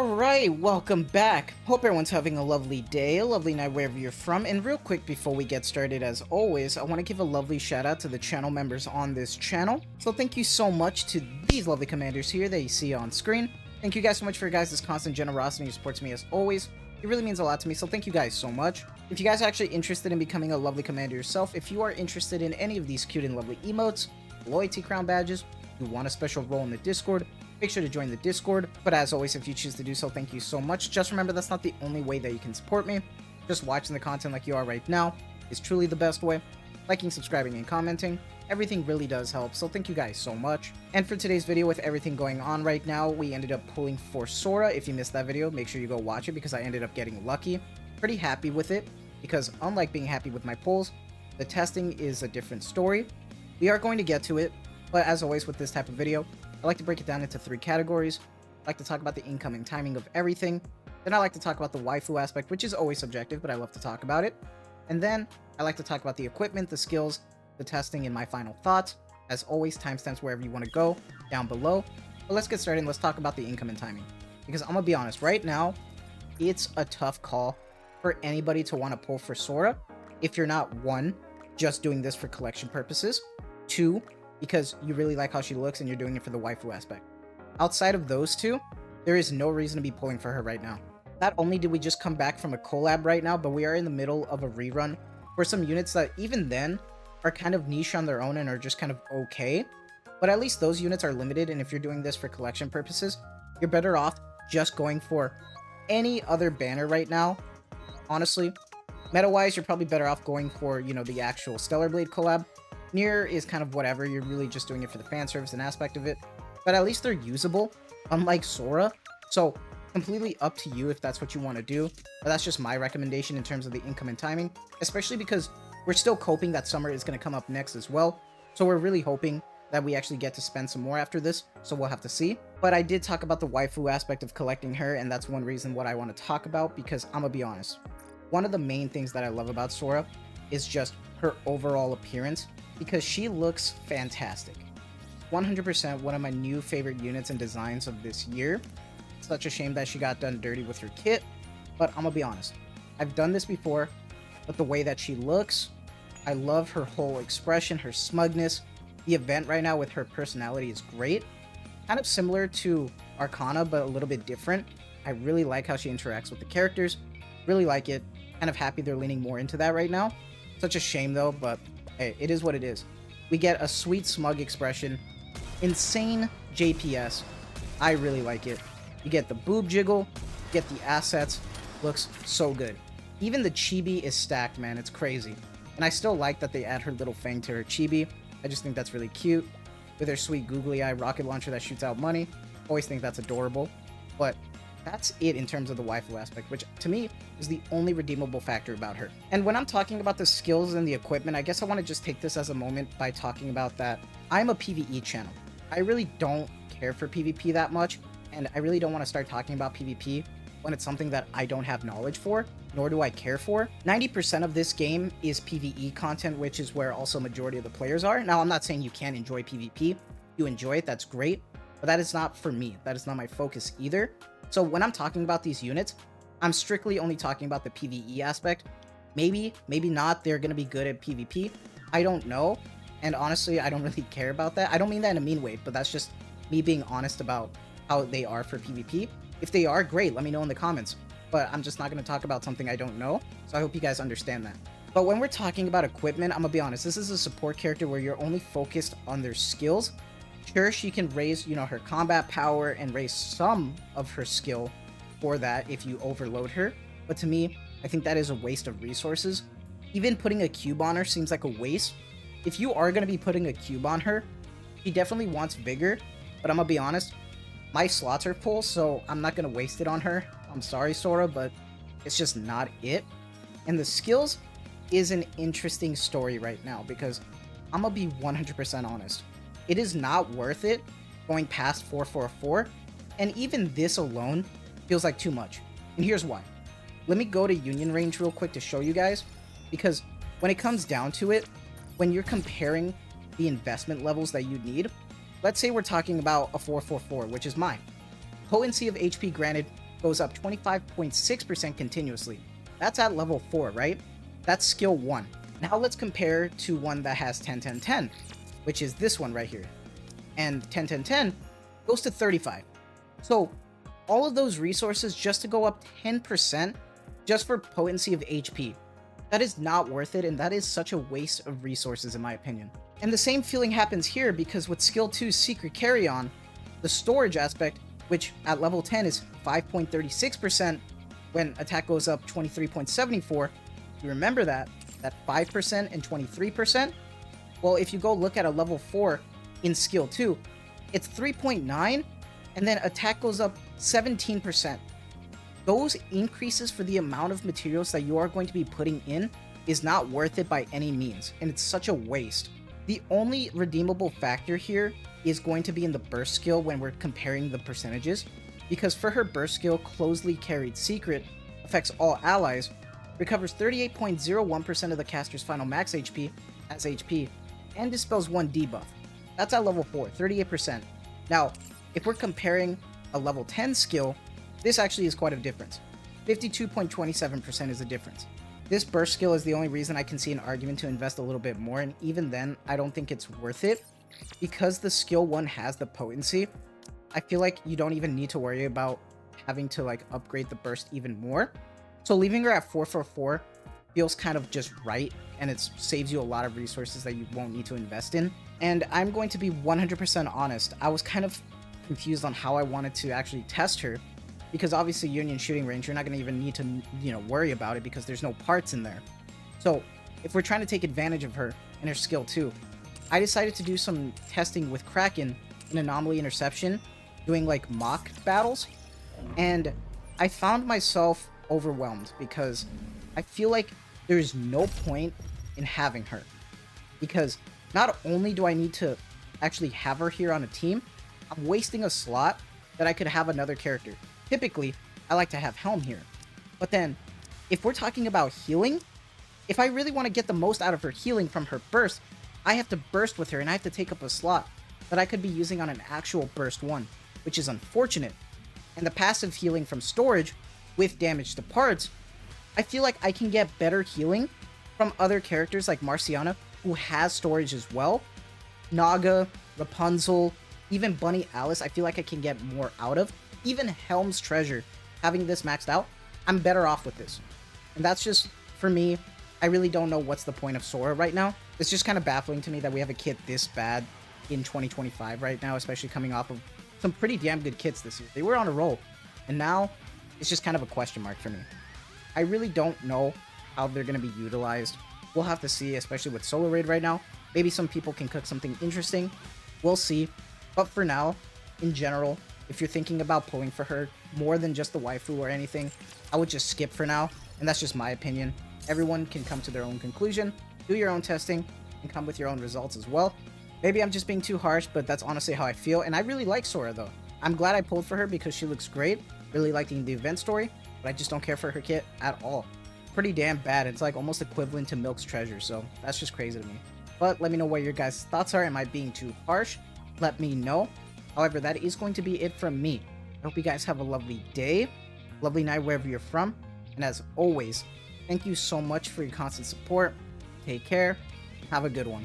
Alright, welcome back. Hope everyone's having a lovely day, a lovely night wherever you're from. And real quick before we get started, as always, I want to give a lovely shout out to the channel members on this channel. So thank you so much to these lovely commanders here that you see on screen. Thank you guys so much for your guys' constant generosity and support to me as always. It really means a lot to me, so thank you guys so much. If you guys are actually interested in becoming a lovely commander yourself, if you are interested in any of these cute and lovely emotes, loyalty crown badges, you want a special role in the Discord, make sure to join the Discord. But as always, if you choose to do so, thank you so much. Just remember, that's not the only way that you can support me. Just watching the content like you are right now is truly the best way. Liking, subscribing, and commenting, everything really does help, so thank you guys so much. And for today's video, with everything going on right now, we ended up pulling for Sora. If you missed that video, make sure you go watch it because I ended up getting lucky. Pretty happy with it, because unlike being happy with my pulls, the testing is a different story. We are going to get to it, but as always with this type of video, I like to break it down into 3 categories. I like to talk about the incoming timing of everything. Then I like to talk about the waifu aspect, which is always subjective, but I love to talk about it. And then I like to talk about the equipment, the skills, the testing, and my final thoughts. As always, timestamps wherever you want to go down below. But let's get started and let's talk about the incoming timing. Because I'm going to be honest, right now, it's a tough call for anybody to want to pull for Sora if you're not, 1, just doing this for collection purposes, 2, because you really like how she looks and you're doing it for the waifu aspect. Outside of those 2, there is no reason to be pulling for her right now. Not only did we just come back from a collab right now, but we are in the middle of a rerun for some units that even then are kind of niche on their own and are just kind of okay. But at least those units are limited, and if you're doing this for collection purposes, you're better off just going for any other banner right now. Honestly, meta-wise, you're probably better off going for, you know, the actual Stellar Blade collab. Nier is kind of whatever, you're really just doing it for the fan service and aspect of it, but at least they're usable, unlike Sora. So completely up to you if that's what you want to do, but that's just my recommendation in terms of the incoming timing, especially because we're still coping that summer is going to come up next as well, so we're really hoping that we actually get to spend some more after this, so we'll have to see. But I did talk about the waifu aspect of collecting her, and that's one reason what I want to talk about, because I'm gonna be honest, one of the main things that I love about Sora is just her overall appearance, because she looks fantastic. 100% one of my new favorite units and designs of this year. Such a shame that she got done dirty with her kit, but I'm gonna be honest, I've done this before, but the way that she looks, I love her whole expression, her smugness. The event right now with her personality is great. Kind of similar to Arcana, but a little bit different. I really like how she interacts with the characters. Really like it. Kind of happy they're leaning more into that right now. Such a shame though, but hey, it is what it is. We get a sweet smug expression. Insane JPS. I really like it. You get the boob jiggle. You get the assets. Looks so good. Even the chibi is stacked, man. It's crazy. And I still like that they add her little fang to her chibi. I just think that's really cute. With her sweet googly eye rocket launcher that shoots out money. Always think that's adorable. But that's it in terms of the waifu aspect, which to me is the only redeemable factor about her. And when I'm talking about the skills and the equipment, I guess I want to just take this as a moment by talking about that I'm a PvE channel. I really don't care for PvP that much, and I really don't want to start talking about PvP when it's something that I don't have knowledge for, nor do I care for. 90% of this game is PvE content, which is where also majority of the players are. Now, I'm not saying you can't enjoy PvP. You enjoy it, that's great, but that is not for me. That is not my focus either. So when I'm talking about these units, I'm strictly only talking about the PvE aspect. Maybe not, they're going to be good at PvP. I don't know, and honestly, I don't really care about that. I don't mean that in a mean way, but that's just me being honest about how they are for PvP. If they are, great, let me know in the comments. But I'm just not going to talk about something I don't know, so I hope you guys understand that. But when we're talking about equipment, I'm going to be honest, this is a support character where you're only focused on their skills. Sure, she can raise, you know, her combat power and raise some of her skill for that if you overload her. But to me, I think that is a waste of resources. Even putting a cube on her seems like a waste. If you are going to be putting a cube on her, she definitely wants vigor. But I'm going to be honest, my slots are full, so I'm not going to waste it on her. I'm sorry, Sora, but it's just not it. And the skills is an interesting story right now, because I'm going to be 100% honest. It is not worth it going past 444, and even this alone feels like too much. And here's why. Let me go to Union Range real quick to show you guys, because when it comes down to it, when you're comparing the investment levels that you need, let's say we're talking about a 444, which is mine. Potency of HP granted goes up 25.6% continuously. That's at level 4, right? That's skill 1. Now let's compare to one that has 10-10-10, which is this one right here. And 10-10-10 goes to 35. So all of those resources just to go up 10% just for potency of HP. That is not worth it, and that is such a waste of resources in my opinion. And the same feeling happens here because with skill 2's Secret Carry On, the storage aspect, which at level 10 is 5.36% when attack goes up 23.74, you remember that 5% and 23%? Well, if you go look at a level 4 in skill 2, it's 3.9, and then attack goes up 17%. Those increases for the amount of materials that you are going to be putting in is not worth it by any means, and it's such a waste. The only redeemable factor here is going to be in the burst skill when we're comparing the percentages, because for her burst skill, Closely Carried Secret affects all allies, recovers 38.01% of the caster's final max HP as HP, and dispels 1 debuff. That's at level 4, 38%. Now, if we're comparing a level 10 skill, this actually is quite a difference. 52.27% is the difference. This burst skill is the only reason I can see an argument to invest a little bit more, and even then, I don't think it's worth it. Because the skill 1 has the potency, I feel like you don't even need to worry about having to like upgrade the burst even more. So leaving her at 444 feels kind of just right, and it saves you a lot of resources that you won't need to invest in. And I'm going to be 100% honest, I was kind of confused on how I wanted to actually test her, because obviously Union Shooting Range, you're not going to even need to, worry about it because there's no parts in there. So if we're trying to take advantage of her and her skill 2, I decided to do some testing with Kraken in Anomaly Interception, doing like mock battles, and I found myself overwhelmed because I feel like there's no point in having her, because not only do I need to actually have her here on a team, I'm wasting a slot that I could have another character. Typically, I like to have Helm here, but then if we're talking about healing, if I really want to get the most out of her healing from her burst, I have to burst with her and I have to take up a slot that I could be using on an actual burst 1, which is unfortunate. And the passive healing from storage with damage to parts, I feel like I can get better healing from other characters like Marciana, who has storage as well. Naga, Rapunzel, even Bunny Alice, I feel like I can get more out of. Even Helm's Treasure, having this maxed out, I'm better off with this. And that's just, for me, I really don't know what's the point of Sora right now. It's just kind of baffling to me that we have a kit this bad in 2025 right now, especially coming off of some pretty damn good kits this year. They were on a roll, and now it's just kind of a question mark for me. I really don't know how they're going to be utilized. We'll have to see, especially with Solo Raid right now. Maybe some people can cook something interesting. We'll see. But for now, in general, if you're thinking about pulling for her more than just the waifu or anything, I would just skip for now, and that's just my opinion. Everyone can come to their own conclusion, do your own testing, and come with your own results as well. Maybe I'm just being too harsh, but that's honestly how I feel, and I really like Sora though. I'm glad I pulled for her because she looks great, really liking the event story, but I just don't care for her kit at all. Pretty damn bad. It's like almost equivalent to Milk's Treasure, so that's just crazy to me. But let me know what your guys' thoughts are. Am I being too harsh? Let me know. However, that is going to be it from me. I hope you guys have a lovely day, lovely night wherever you're from, and as always, thank you so much for your constant support. Take care. Have a good one.